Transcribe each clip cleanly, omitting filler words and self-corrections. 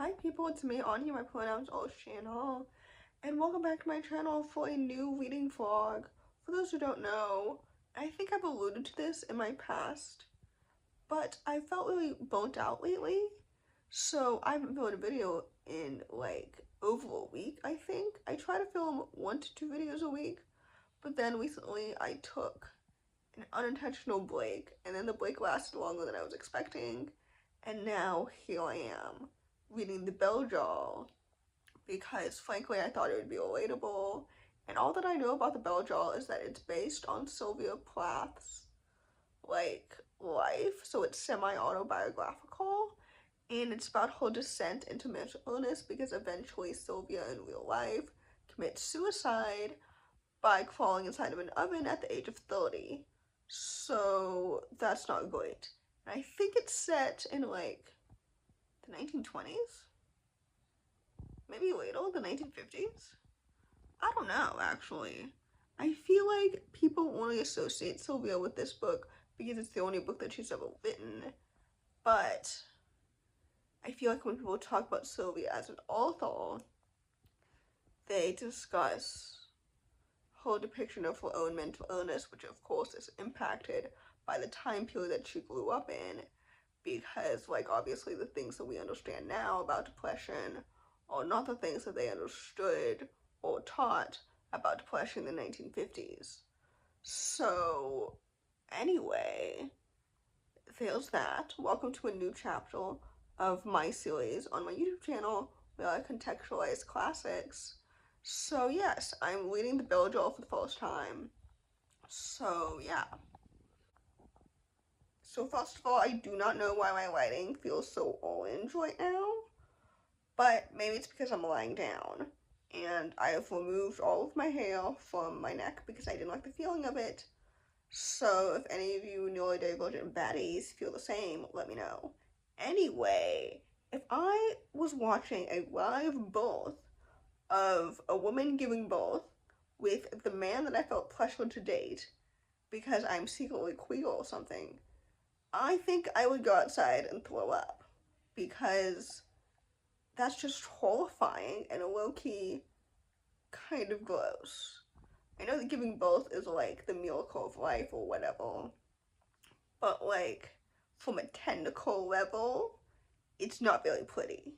Hi people, it's me, Anja, my pronouns all channel, and welcome back to my channel for a new reading vlog. For those who don't know, I think I've alluded to this in my past, but I felt really burnt out lately, so I haven't filmed a video in like over a week, I think. I try to film 1 to 2 videos a week, but then recently I took an unintentional break, and then the break lasted longer than I was expecting, and now here I am reading the Bell Jar because frankly I thought it would be relatable, and all that I know about the Bell Jar is that it's based on Sylvia Plath's like life, so it's semi-autobiographical, and it's about her descent into mental illness because eventually Sylvia in real life commits suicide by crawling inside of an oven at the age of 30. So that's not great. And I think it's set in like the 1920s? Maybe later, the 1950s? I don't know, actually. I feel like people only associate Sylvia with this book because it's the only book that she's ever written. But I feel like when people talk about Sylvia as an author, they discuss her depiction of her own mental illness, which of course is impacted by the time period that she grew up in, because like obviously the things that we understand now about depression are not the things that they understood or taught about depression in the 1950s. So anyway, there's that. Welcome to a new chapter of my series on my YouTube channel where I contextualize classics. So yes, I'm reading the Bell Jar for the first time. So yeah. So first of all, I do not know why my lighting feels so orange right now, but maybe it's because I'm lying down, and I have removed all of my hair from my neck because I didn't like the feeling of it. So if any of you neurodivergent baddies feel the same, let me know. Anyway, if I was watching a live birth of a woman giving birth with the man that I felt pressured to date because I'm secretly queer or something, I think I would go outside and throw up, because that's just horrifying and a low-key kind of gross. I know that giving birth is like the miracle of life or whatever, but like from a technical level, it's not very pretty.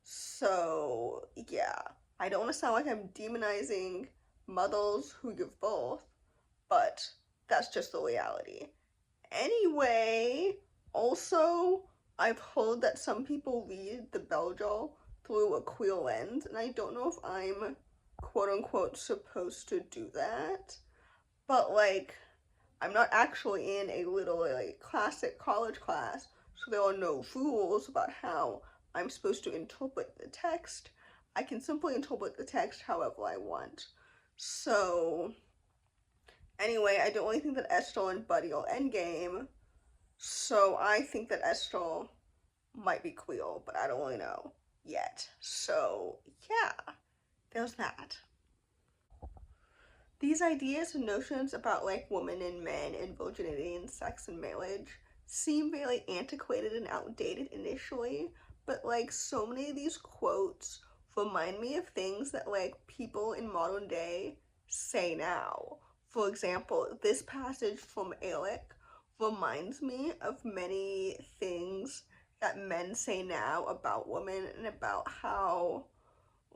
So yeah, I don't want to sound like I'm demonizing mothers who give birth, but that's just the reality. Anyway, also, I've heard that some people read the Bell Jar through a queer lens, and I don't know if I'm quote-unquote supposed to do that, but like, I'm not actually in a literally classic college class, so there are no rules about how I'm supposed to interpret the text. I can simply interpret the text however I want. So anyway, I don't really think that Esther and Buddy are endgame, so I think that Esther might be queer, but I don't really know yet. So yeah, there's that. These ideas and notions about like women and men and virginity and sex and marriage seem very antiquated and outdated initially, but like so many of these quotes remind me of things that like people in modern day say now. For example, this passage from Eric reminds me of many things that men say now about women, and about how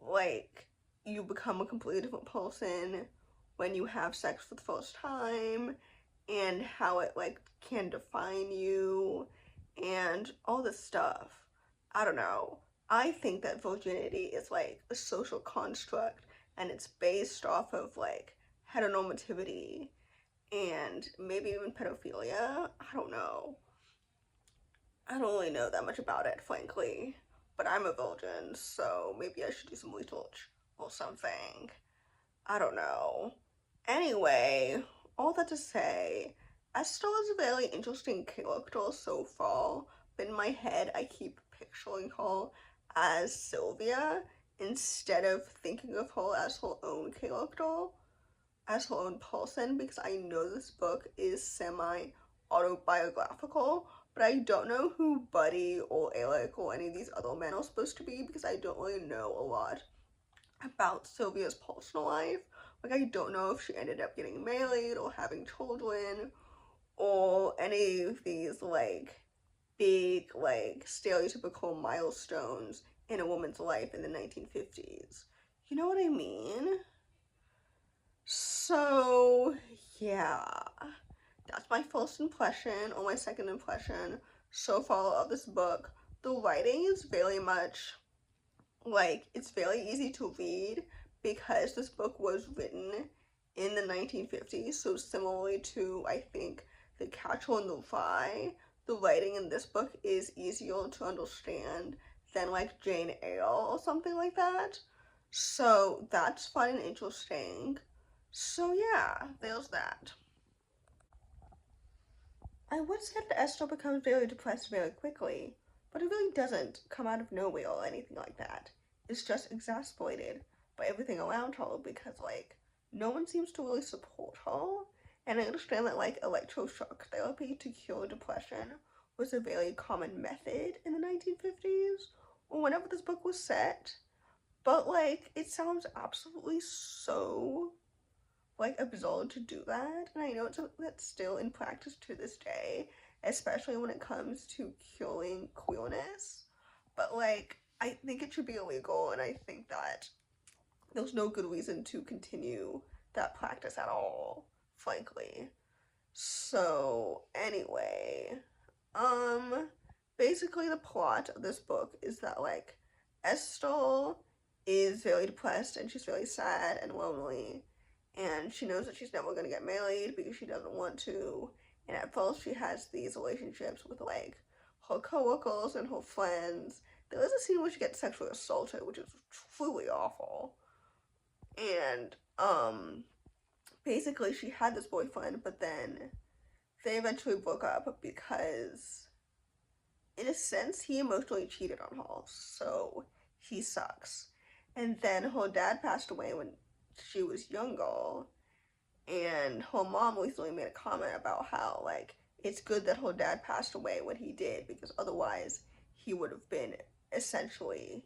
like you become a completely different person when you have sex for the first time, and how it like can define you and all this stuff. I don't know. I think that virginity is like a social construct, and it's based off of like heteronormativity and maybe even pedophilia. I don't know. I don't really know that much about it, frankly, but I'm a virgin, so maybe I should do some research or something. I don't know. Anyway, all that to say, Esther is a very interesting character so far, but in my head I keep picturing her as Sylvia instead of thinking of her as her own character, as her own person, because I know this book is semi-autobiographical, but I don't know who Buddy or Alec or any of these other men are supposed to be because I don't really know a lot about Sylvia's personal life. Like, I don't know if she ended up getting married or having children or any of these, like, big, like, stereotypical milestones in a woman's life in the 1950s. You know what I mean? So, yeah. That's my first impression or my second impression so far of this book. The writing is very much like, it's very easy to read because this book was written in the 1950s. So similarly to, I think, The Catcher in the Rye, the writing in this book is easier to understand than like Jane Eyre or something like that. So that's fun and interesting. So yeah, there's that. I would say that Esther becomes very depressed very quickly, but it really doesn't come out of nowhere or anything like that. It's just exasperated by everything around her because, like, no one seems to really support her. And I understand that, like, electroshock therapy to cure depression was a very common method in the 1950s or whenever this book was set. But, like, it sounds absolutely so like absurd to do that, and I know it's something that's still in practice to this day, especially when it comes to curing queerness. But like, I think it should be illegal, and I think that there's no good reason to continue that practice at all, frankly. So anyway, um, basically the plot of this book is that like Estelle is very depressed and she's really sad and lonely, and she knows that she's never going to get married because she doesn't want to. And at first she has these relationships with like her coworkers and her friends. There is a scene where she gets sexually assaulted, which is truly awful. And basically she had this boyfriend, but then they eventually broke up because in a sense he emotionally cheated on her, so he sucks. And then her dad passed away when she was younger, and her mom recently made a comment about how like it's good that her dad passed away when he did because otherwise he would have been essentially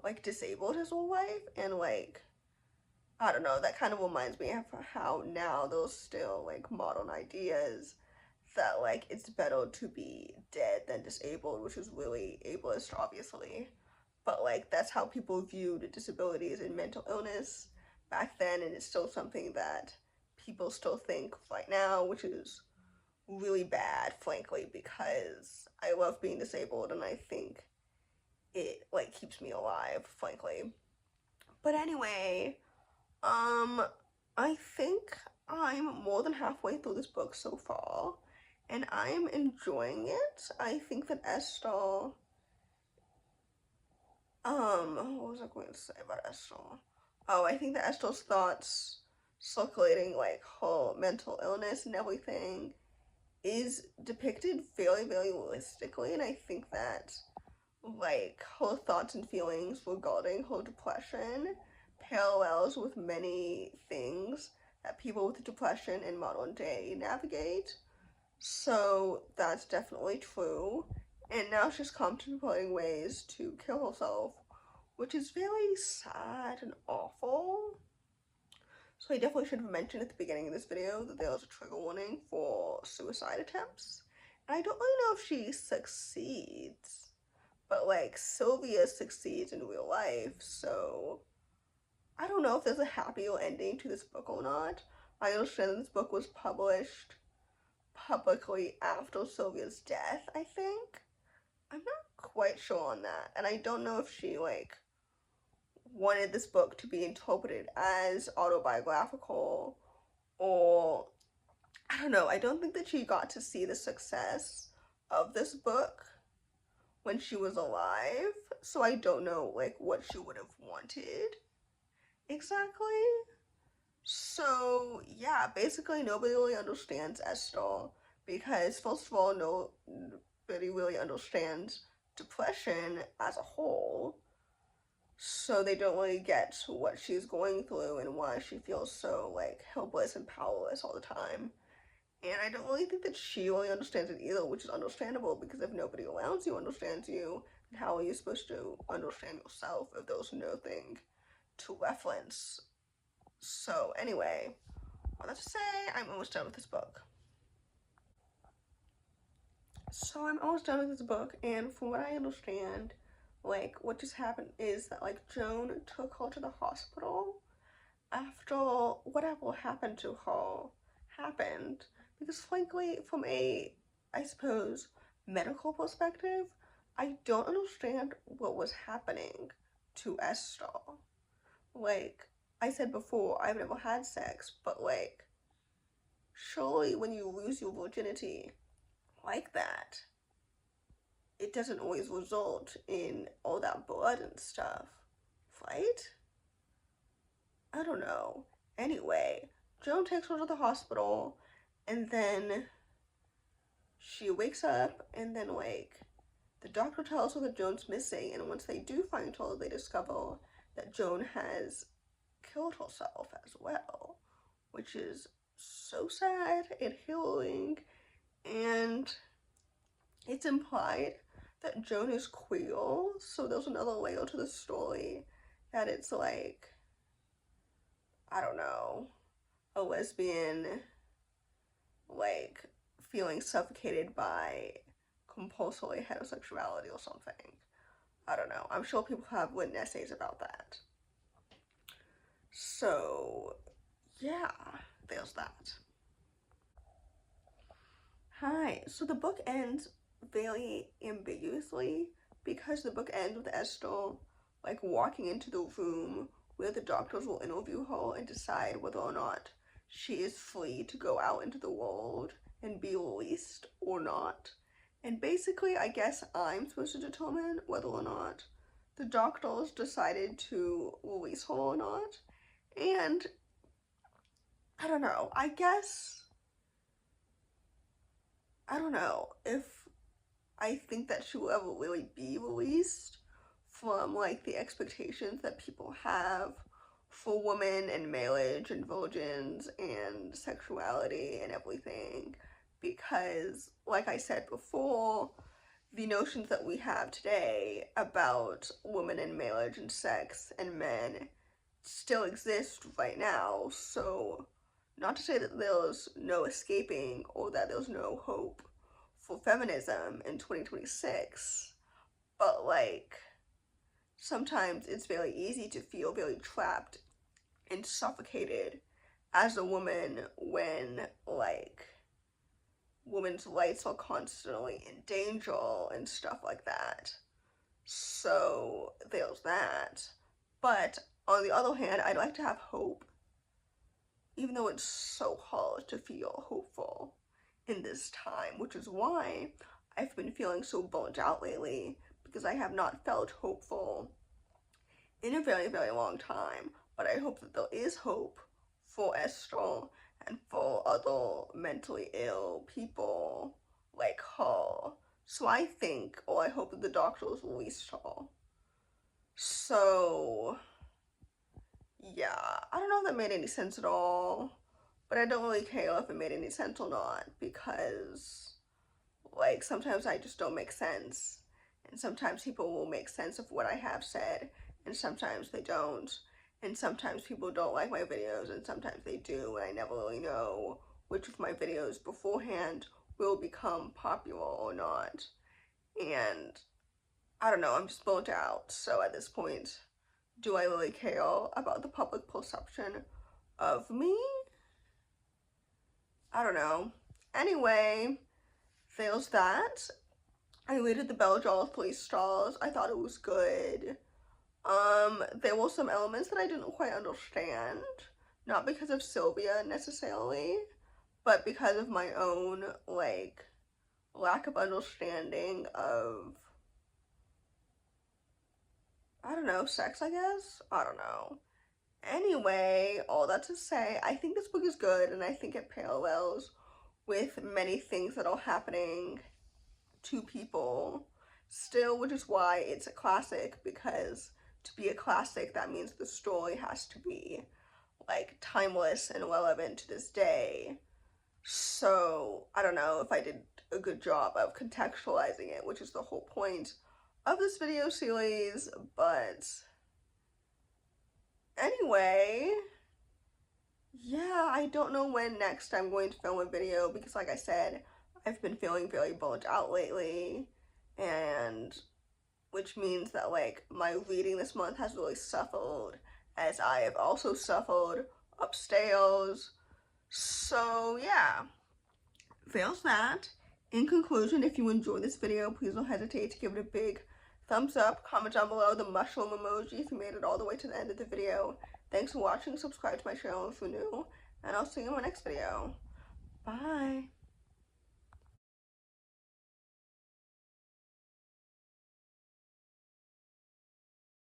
like disabled his whole life. And like, I don't know, that kind of reminds me of how now there's still like modern ideas that like it's better to be dead than disabled, which is really ableist obviously. But like that's how people viewed disabilities and mental illness back then, and it's still something that people still think right now, which is really bad, frankly, because I love being disabled and I think it like keeps me alive, frankly. But anyway, um, I think I'm more than halfway through this book so far, and I'm enjoying it. I think that Esther, what was I going to say about Esther? Oh, I think that Esther's thoughts circulating like her mental illness and everything is depicted very, very realistically, and I think that like her thoughts and feelings regarding her depression parallels with many things that people with depression in modern day navigate. So that's definitely true. And now she's contemplating ways to kill herself, which is very sad and awful. So I definitely should have mentioned at the beginning of this video that there was a trigger warning for suicide attempts. And I don't really know if she succeeds, but like Sylvia succeeds in real life, so I don't know if there's a happier ending to this book or not. I understand that this book was published publicly after Sylvia's death, I think. I'm not quite sure on that, and I don't know if she like wanted this book to be interpreted as autobiographical, or I don't know. I don't think that she got to see the success of this book when she was alive, so I don't know like what she would have wanted exactly. So yeah, basically nobody really understands Esther because first of all, nobody really understands depression as a whole, so they don't really get what she's going through and why she feels so like helpless and powerless all the time. And I don't really think that she really understands it either, which is understandable, because if nobody around you understands you, then how are you supposed to understand yourself if there's nothing to reference? So anyway, all that to say, I'm almost done with this book. So I'm almost done with this book, and from what I understand, like, what just happened is that, like, Joan took her to the hospital after whatever happened to her happened. Because frankly, from a, I suppose, medical perspective, I don't understand what was happening to Esther. Like, I said before, I've never had sex, but like, surely when you lose your virginity like that, it doesn't always result in all that blood and stuff, right? I don't know. Anyway, Joan takes her to the hospital, and then she wakes up, and then, like, the doctor tells her that Joan's missing, and once they do find her, they discover that Joan has killed herself as well, which is so sad and healing, and it's implied that Joan is queer, so there's another layer to the story that it's like, I don't know, a lesbian, like, feeling suffocated by compulsory heterosexuality or something. I don't know. I'm sure people have written essays about that. So, yeah, there's that. Hi. So the book ends very ambiguously, because the book ends with Esther, like, walking into the room where the doctors will interview her and decide whether or not she is free to go out into the world and be released or not. And basically, I guess I'm supposed to determine whether or not the doctors decided to release her or not. And I don't know. I don't know if I think that she will ever really be released from, like, the expectations that people have for women and marriage and virgins and sexuality and everything, because, like I said before, the notions that we have today about women and marriage and sex and men still exist right now. So, not to say that there's no escaping or that there's no hope for feminism in 2026, but, like, sometimes it's very easy to feel very trapped and suffocated as a woman when, like, women's rights are constantly in danger and stuff like that. So there's that. But on the other hand, I'd like to have hope, even though it's so hard to feel hopeful in this time, which is why I've been feeling so burnt out lately, because I have not felt hopeful in a very, very long time. But I hope that there is hope for Esther and for other mentally ill people like her. So I think, or I hope that the doctors released her. So, yeah, I don't know if that made any sense at all, but I don't really care if it made any sense or not, because, like, sometimes I just don't make sense, and sometimes people will make sense of what I have said, and sometimes they don't, and sometimes people don't like my videos, and sometimes they do, and I never really know which of my videos beforehand will become popular or not, and I don't know, I'm just burnt out. So at this point, do I really care about the public perception of me? I don't know. Anyway, there's that. I rated the Bell Jar 3 stars. I thought it was good. There were some elements that I didn't quite understand. Not because of Sylvia necessarily, but because of my own, like, lack of understanding of, I don't know, sex, I guess? I don't know. Anyway, all that to say, I think this book is good, and I think it parallels with many things that are happening to people still, which is why it's a classic, because to be a classic, that means the story has to be, like, timeless and relevant to this day. So I don't know if I did a good job of contextualizing it, which is the whole point of this video series. But anyway, yeah, I don't know when next I'm going to film a video because, like I said, I've been feeling very burnt out lately, and which means that like my reading this month has really suffered, as I have also suffered upstairs. So yeah, fails that. In conclusion, if you enjoyed this video, please don't hesitate to give it a big thumbs up. Comment down below the mushroom emoji if you made it all the way to the end of the video. Thanks for watching. Subscribe to my channel if you're new, and I'll see you in my next video. Bye.